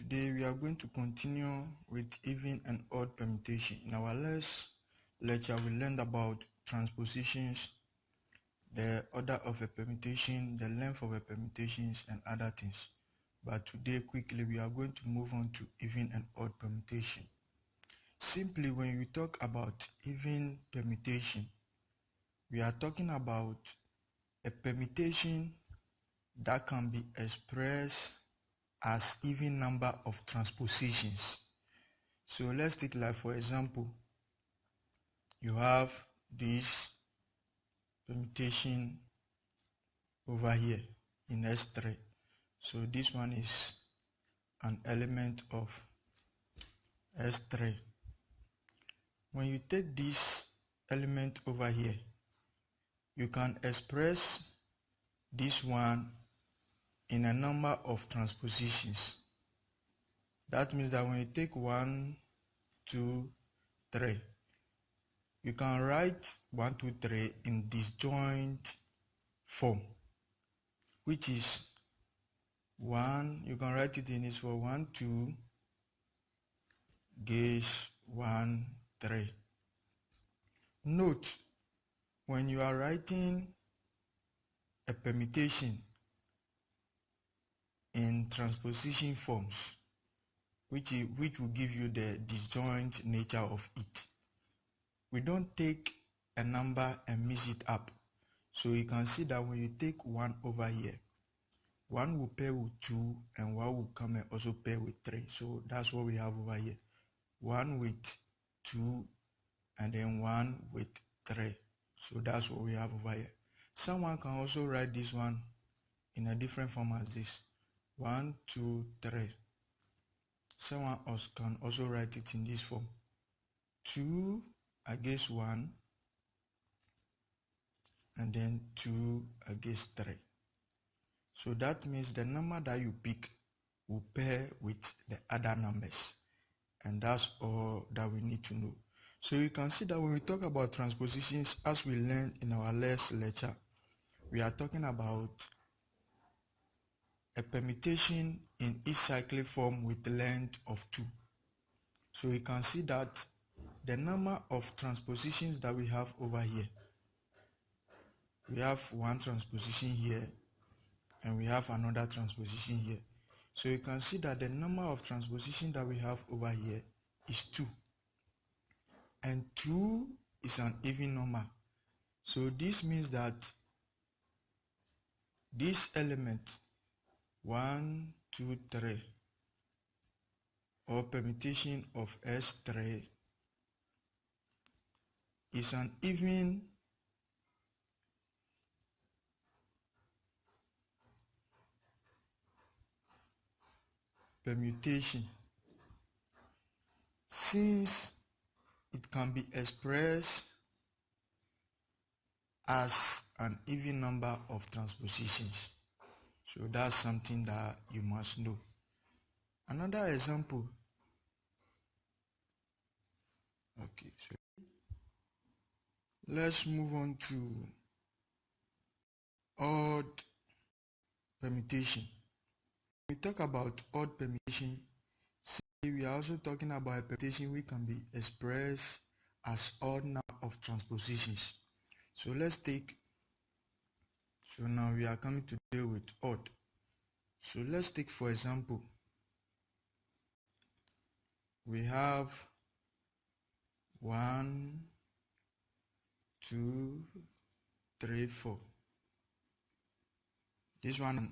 Today we are going to continue with even and odd permutation. In our last lecture we learned about transpositions, the order of a permutation, the length of a permutations and other things. But today quickly we are going to move on to even and odd permutation. Simply, when we talk about even permutation, we are talking about a permutation that can be expressed as even number of transpositions. So let's take, like, for example, you have this permutation over here in S3. So this one is an element of S3. When you take this element over here, you can express this one in a number of transpositions. That means that when you take 1, 2, 3, you can write 1, 2, 3 in disjoint form, which is 1, you can write it in this for 1, 2, gauge 1, 3. Note, when you are writing a permutation in transposition forms, which will give you the disjoint nature of it, we don't take a number and mix it up. So you can see that when you take 1 over here, 1 will pair with 2 and 1 will come and also pair with 3. So that's what we have over here. 1 with 2 and then 1 with 3. So that's what we have over here. Someone can also write this one in a different form as this. 1, 2, 3. Someone else can also write it in this form. 2 against 1 and then 2 against 3. So that means the number that you pick will pair with the other numbers, and that's all that we need to know. So you can see that when we talk about transpositions, as we learned in our last lecture, we are talking about a permutation in each cyclic form with length of 2. So you can see that the number of transpositions that we have over here, we have one transposition here and we have another transposition here. So you can see that the number of transpositions that we have over here is 2, and 2 is an even number. So this means that this element 1, 2, 3 or permutation of S3 is an even permutation, since it can be expressed as an even number of transpositions. So that's something that you must know. Another example, okay, so let's move on to odd permutation. When we talk about odd permutation, we are also talking about a permutation which can be expressed as odd number of transpositions. So let's take, so now we are coming to deal with odd. So let's take, for example, we have 1, 2, 3, 4. This one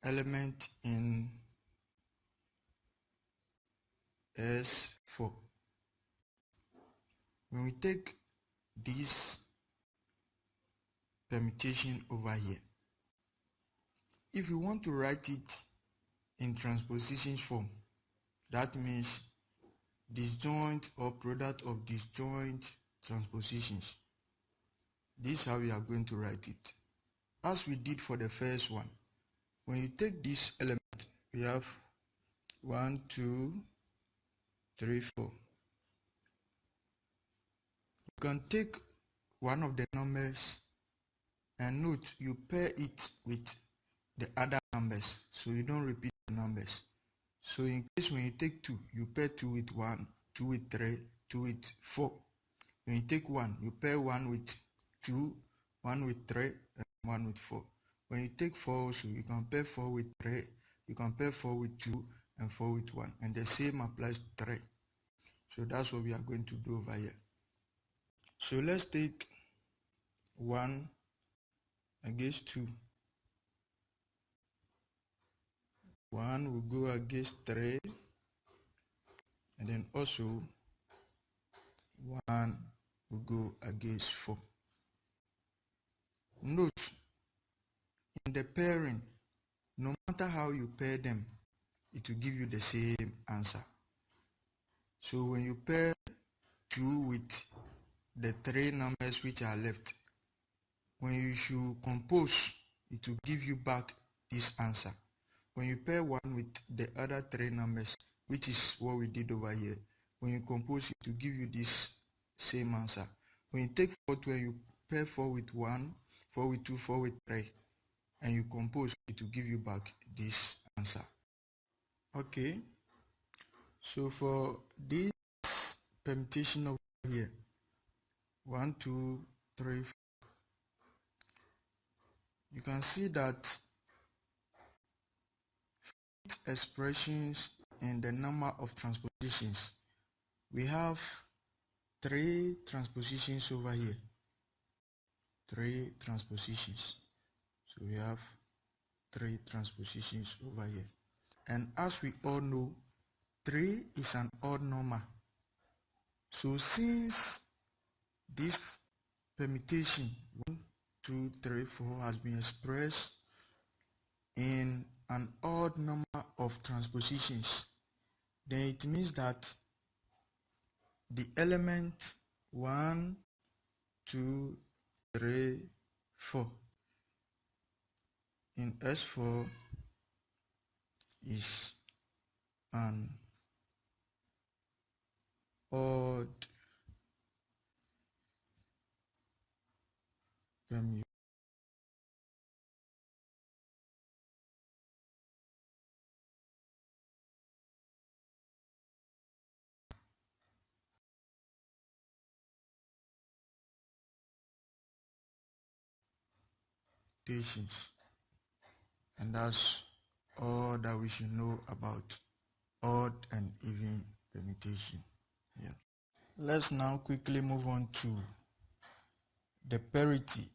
element in S4. When we take this permutation over here, if you want to write it in transpositions form, that means disjoint or product of disjoint transpositions. This is how we are going to write it, as we did for the first one. When you take this element, we have 1, 2, 3, 4. You can take one of the numbers and note you pair it with the other numbers, so you don't repeat the numbers. So in case when you take 2, you pair 2 with 1, 2 with 3, 2 with 4. When you take 1, you pair 1 with 2, 1 with 3, and 1 with 4. When you take 4 also, you can pair 4 with 3, you can pair 4 with 2, and 4 with 1. And the same applies to 3. So that's what we are going to do over here. So let's take 1 against 2. 1 will go against 3, and then also 1 will go against 4. Note, in the pairing, no matter how you pair them, it will give you the same answer. So when you pair 2 with the 3 numbers which are left, when you should compose, it will give you back this answer. When you pair 1 with the other 3 numbers, which is what we did over here, when you compose, it will give you this same answer. When you take 4 and you pair 4 with 1, 4 with 2, 4 with 3, and you compose, it will give you back this answer. Okay, so for this permutation over here, 1, 2, 3, 4, you can see that expressions and the number of transpositions, we have 3 transpositions over here. 3 transpositions. So we have 3 transpositions over here. And as we all know, 3 is an odd number. So since this permutation 1, 2, 3, 4 has been expressed in an odd number of transpositions, then it means that the element 1, 2, 3, 4 in S4 is an odd permutations. And that's all that we should know about odd and even permutation. Yeah. Let's now quickly move on to the parity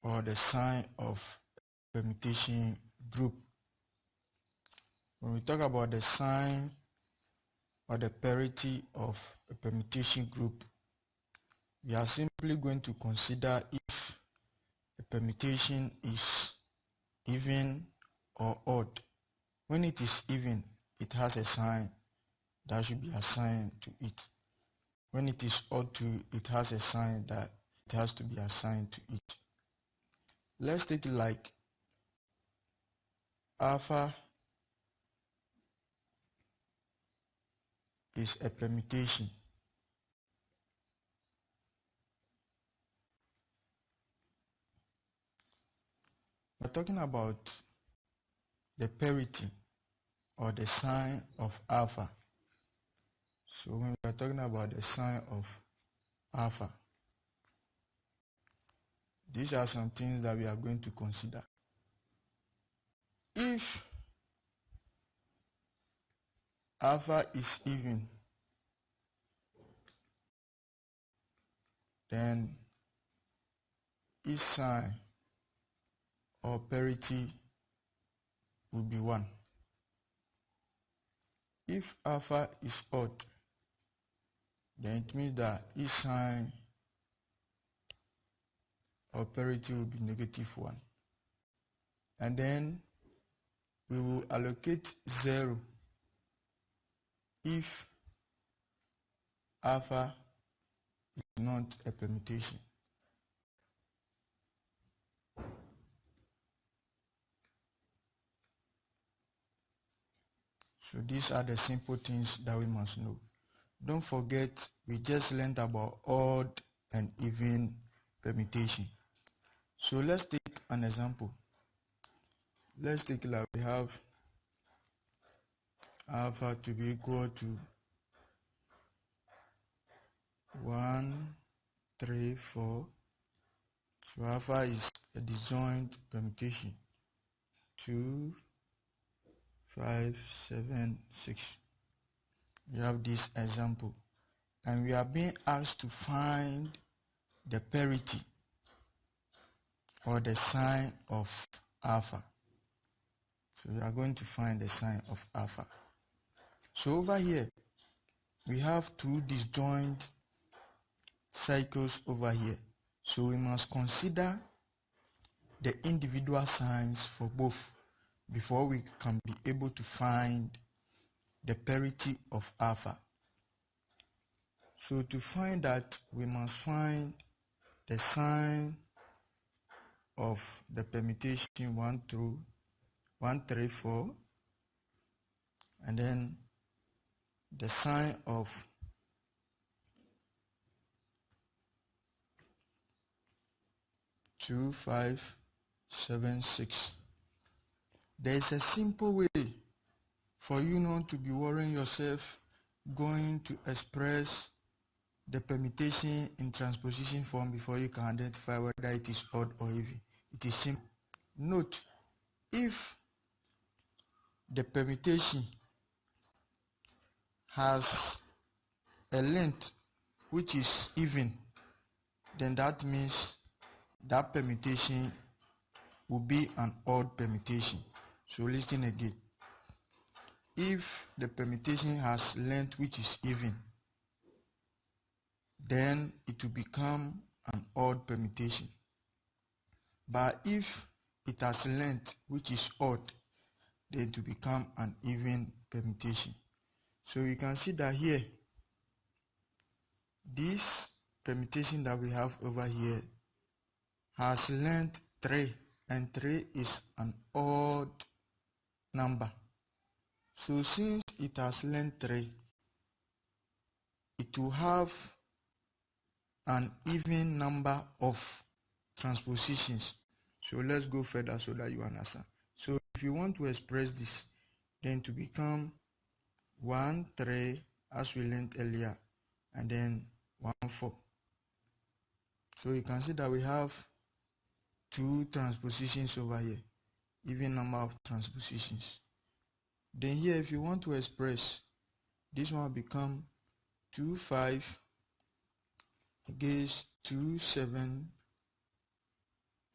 or the sign of permutation group. When we talk about the sign or the parity of a permutation group, we are simply going to consider if a permutation is even or odd. When it is even, it has a sign that should be assigned to it. When it is odd too, it has a sign that it has to be assigned to it. Let's take it like alpha is a permutation. We're talking about the parity or the sign of alpha. So when we are talking about the sign of alpha, these are some things that we are going to consider. If alpha is even, then its sign or parity will be 1. If alpha is odd, then it means that its sign or parity will be -1. And then we will allocate 0 if alpha is not a permutation. So these are the simple things that we must know. Don't forget, we just learned about odd and even permutation. So let's take an example. Let's take like we have alpha to be equal to 1, 3, 4. So alpha is a disjoint permutation. 2, 5, 7, 6. You have this example, and we are being asked to find the parity or the sign of alpha. So we are going to find the sign of alpha. So over here we have two disjoint circles over here. So we must consider the individual signs for both before we can be able to find the parity of alpha. So to find that, we must find the sign of the permutation 1 through 1, 3, 4, and then the sign of 2, 5, 7, 6. There is a simple way for you not to be worrying yourself going to express the permutation in transposition form before you can identify whether it is odd or even. It is simple. Note, if the permutation has a length which is even, then that means that permutation will be an odd permutation. So listen again. If the permutation has length which is even, then it will become an odd permutation. But if it has length which is odd, then it will become an even permutation. So you can see that here, this permutation that we have over here has length 3, and 3 is an odd number. So since it has length 3, it will have an even number of transpositions. So let's go further so that you understand. So if you want to express this, then to become 1, 3 as we learned earlier, and then 1, 4. So you can see that we have 2 transpositions over here, even number of transpositions. Then here, if you want to express, this one will become 2, 5 against 2, 7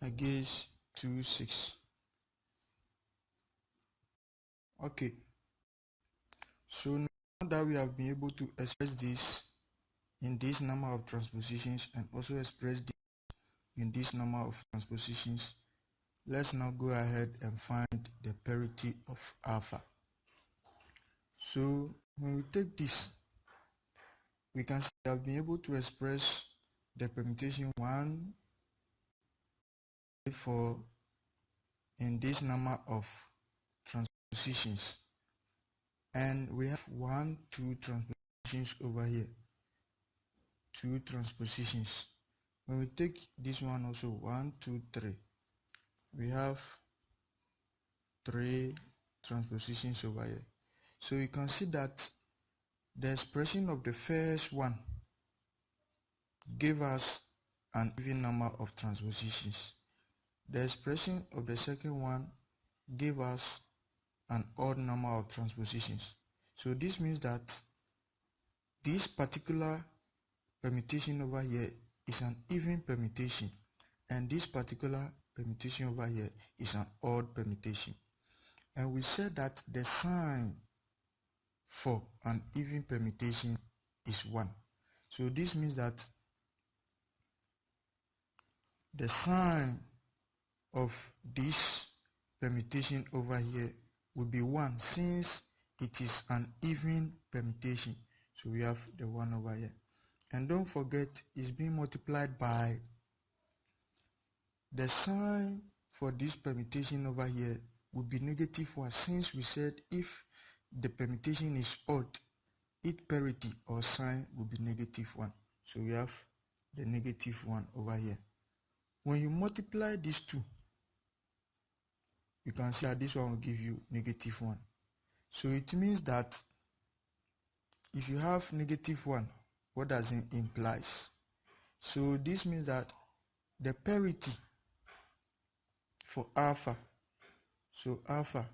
against 2, 6. Okay, so now that we have been able to express this in this number of transpositions and also express this in this number of transpositions, let's now go ahead and find the parity of alpha. So when we take this, we can see we have been able to express the permutation 1, 3, 4 in this number of transpositions, and we have 1, 2 transpositions over here, 2 transpositions. When we take this one also, 1, 2, 3, we have 3 transpositions over here. So you can see that the expression of the first one gave us an even number of transpositions. The expression of the second one gave us an odd number of transpositions. So this means that this particular permutation over here is an even permutation, and this particular permutation over here is an odd permutation. And we said that the sign for an even permutation is 1. So this means that the sign of this permutation over here will be 1 since it is an even permutation. So we have the 1 over here. And don't forget, it's being multiplied by the sign for this permutation over here will be -1, since we said if the permutation is odd, its parity or sign will be -1. So we have the -1 over here. When you multiply these two, you can see that this one will give you -1. So it means that if you have -1, what does it implies? So this means that the parity for alpha, so alpha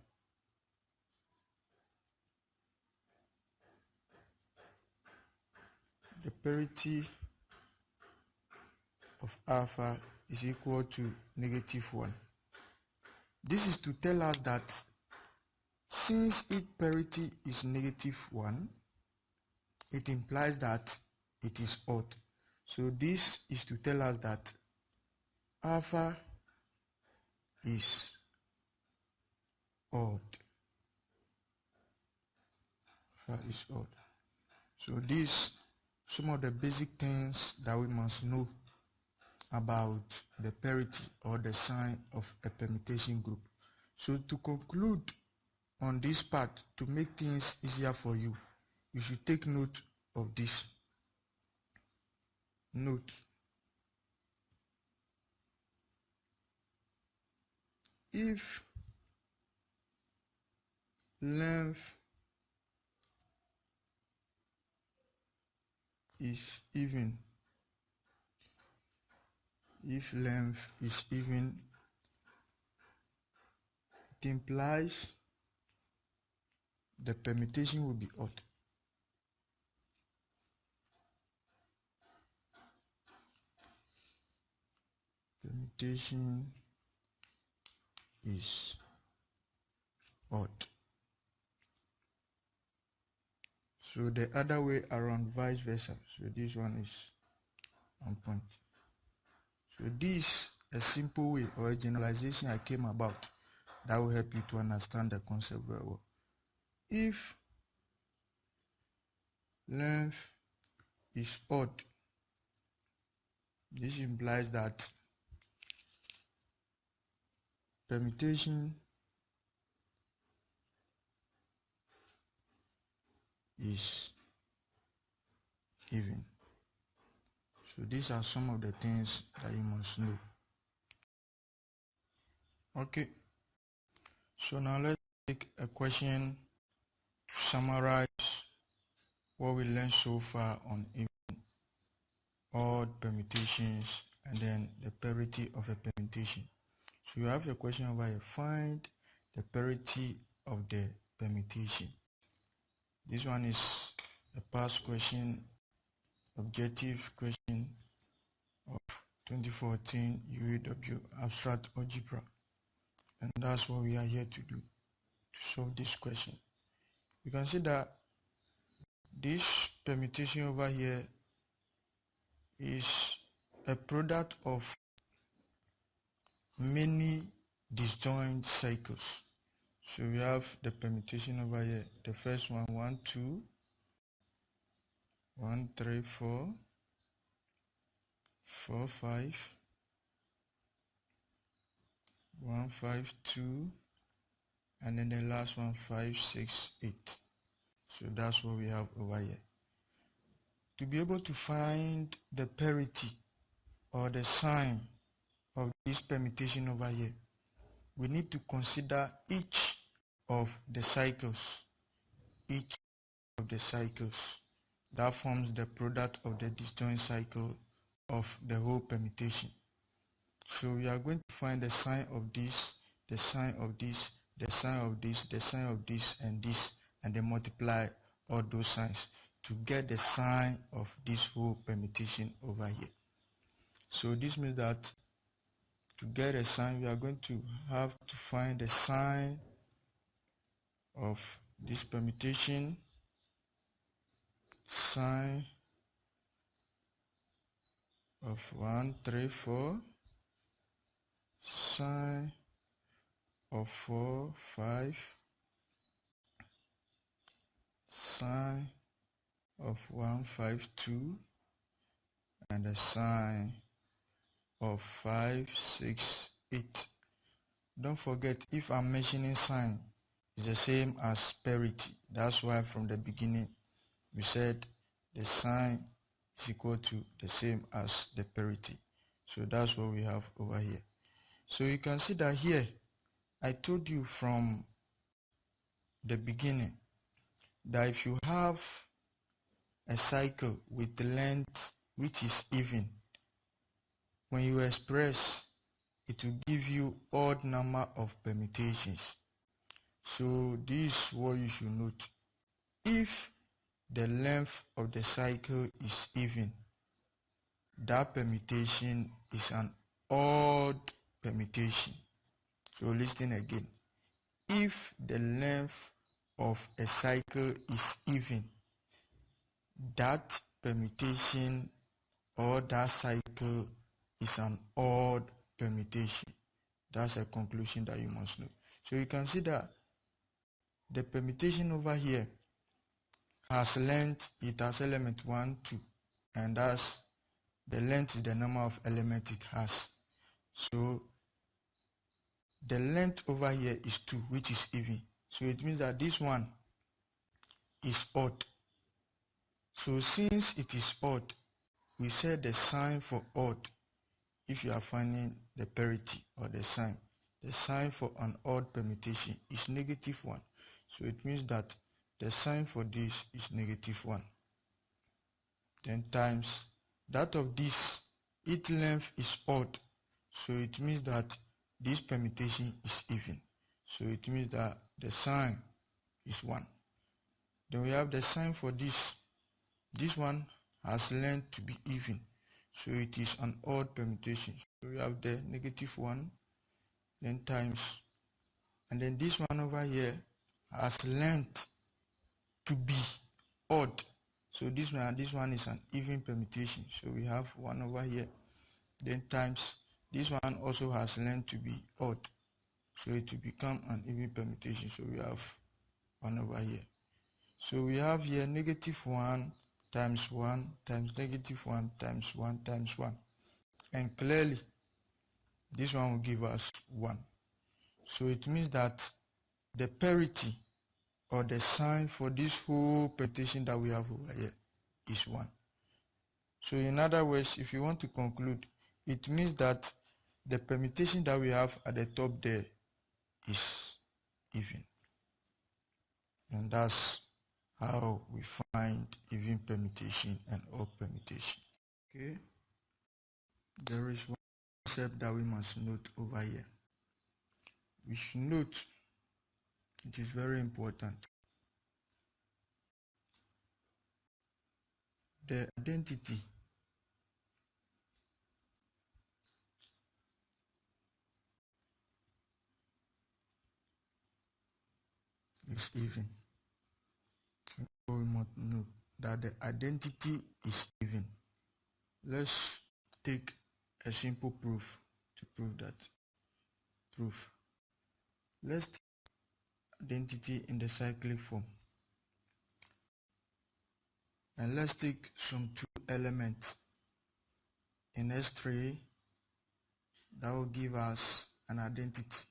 the parity of alpha is equal to -1. This is to tell us that since its parity is -1, it implies that it is odd. So this is to tell us that alpha is odd. Alpha is odd. So these some of the basic things that we must know about the parity or the sign of a permutation group. So to conclude on this part, to make things easier for you, you should take note of this. Note: if length is even, it implies the permutation will be odd. Permutation is odd. So the other way around, vice versa. So this one is on point. So this a simple way or a generalization I came about that will help you to understand the concept very well. If length is odd, this implies that permutation is even. So these are some of the things that you must know. Okay, so now let's take a question to summarize what we learned so far on even, odd permutations, and then the parity of a permutation. So you have a question over here: find the parity of the permutation. This one is a past question, objective question of 2014 UAW abstract algebra, and that's what we are here to do, to solve this question. You can see that this permutation over here is a product of many disjoint cycles. So we have the permutation over here. The first one, 1, 2, 1, 3, 4, 4, 5, 1, 5, 2, and then the last one, 5, 6, 8. So that's what we have over here. To be able to find the parity or the sign of this permutation over here, we need to consider each of the cycles. Each of the cycles that forms the product of the disjoint cycle of the whole permutation. So we are going to find the sign of this, the sign of this, the sign of this, the sign of this, and this, and then multiply all those signs to get the sign of this whole permutation over here. So this means that to get a sign, we are going to have to find the sign of this permutation, sign of 1, 3, 4, sign of 4, 5, sign of 1, 5, 2, and the sign of 5, 6, 8. Don't forget, if I'm mentioning sign, it's the same as parity. That's why from the beginning we said the sign is equal to the same as the parity. So that's what we have over here. So you can see that here I told you from the beginning, that if you have a cycle with length which is even, when you express, it will give you odd number of permutations. So this is what you should note. If the length of the cycle is even, that permutation is an odd permutation. So listen again. If the length of a cycle is even, that permutation or that cycle is an odd permutation. That's a conclusion that you must know. So you can see that the permutation over here has length, it has element 1, 2, and that's the length is the number of elements it has. So the length over here is 2, which is even. So it means that this one is odd. So since it is odd, we said the sign for odd, if you are finding the parity or the sign for an odd permutation is -1. So it means that the sign for this is -1. Then times that of this, its length is odd. So it means that this permutation is even. So it means that the sign is 1. Then we have the sign for this. This one has length to be even. So it is an odd permutation. So we have the -1, then times, and then this one over here has length to be odd. So this one is an even permutation. So we have 1 over here, then times this one also has length to be odd. So it will become an even permutation. So we have 1 over here. So we have here -1 times 1 times -1 times 1 times 1. And clearly, this one will give us 1. So it means that the parity or the sign for this whole permutation that we have over here is 1. So in other words, if you want to conclude, it means that the permutation that we have at the top there is even. And that's how we find even permutation and odd permutation. Okay, there is one concept that we must note over here. We should note, it is very important, the identity is even. So we must know that the identity is even. Let's take a simple proof to prove that. Let's take identity in the cyclic form, and let's take some 2 elements in S3 that will give us an identity.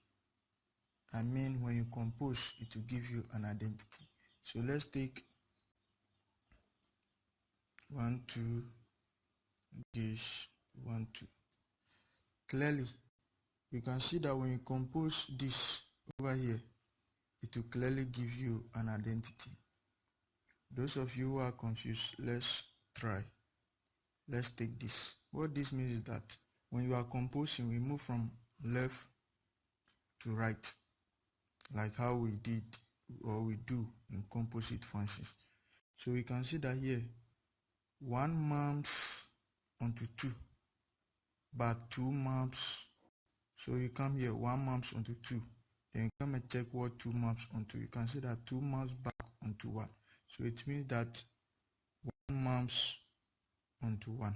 I mean, when you compose, it will give you an identity. So let's take 1, 2, this 1, 2. Clearly, you can see that when you compose this over here, it will clearly give you an identity. Those of you who are confused, let's try. Let's take this. What this means is that when you are composing, we move from left to right, like how we did or we do in composite functions. So we can see that here 1 maps onto 2, but 2 maps. So you come here, 1 maps onto 2, then you come and check what 2 maps onto. You can see that 2 maps back onto 1. So it means that 1 maps onto 1.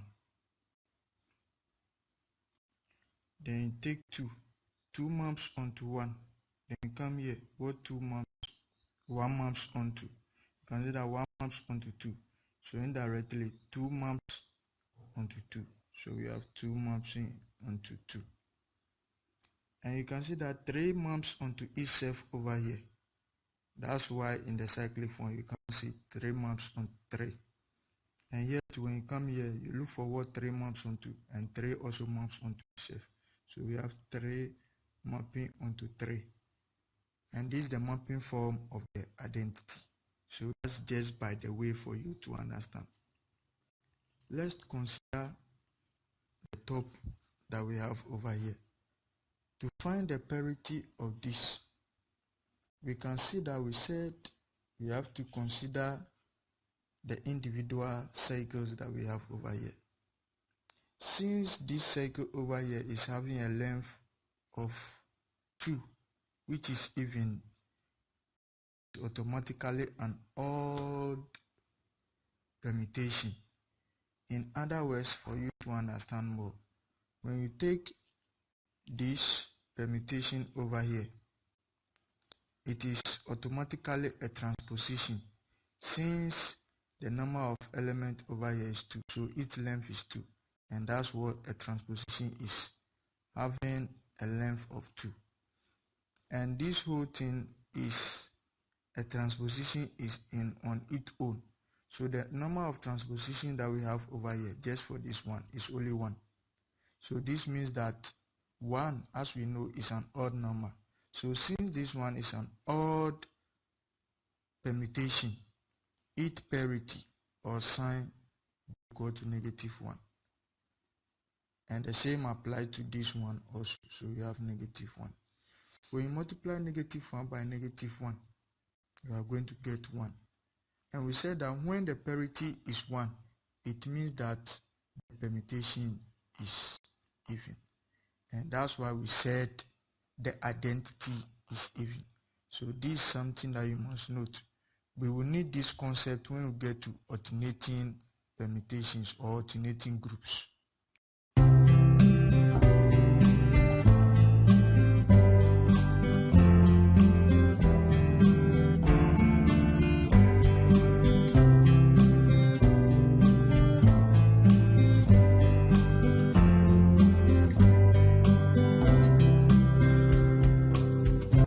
Then you take 2 maps onto 1. Then you come here, what 2 maps, 1 maps onto. You can see that 1 maps onto 2. So indirectly 2 maps onto 2. So we have 2 maps onto 2. And you can see that 3 maps onto itself over here. That's why in the cyclic form you can see 3 maps on 3. And yet when you come here, you look for what 3 maps onto, and 3 also maps onto itself. So we have 3 mapping onto 3. and this is the mapping form of the identity. So that's just by the way for you to understand. Let's consider the top that we have over here. To find the parity of this, we can see that we said we have to consider the individual cycles that we have over here. Since this cycle over here is having a length of 2, which is even, automatically an odd permutation. In other words, for you to understand more, when you take this permutation over here, it is automatically a transposition, since the number of elements over here is 2, so its length is 2, and that's what a transposition is, having a length of 2. And this whole thing is a transposition is on its own. So the number of transposition that we have over here just for this one is only 1. So this means that 1, as we know, is an odd number. So since this one is an odd permutation, its parity or sign equal to -1. And the same applies to this one also. So we have -1. When you multiply -1 by -1, you are going to get 1. And we said that when the parity is 1, it means that the permutation is even. And that's why we said the identity is even. So this is something that you must note. We will need this concept when we get to alternating permutations or alternating groups.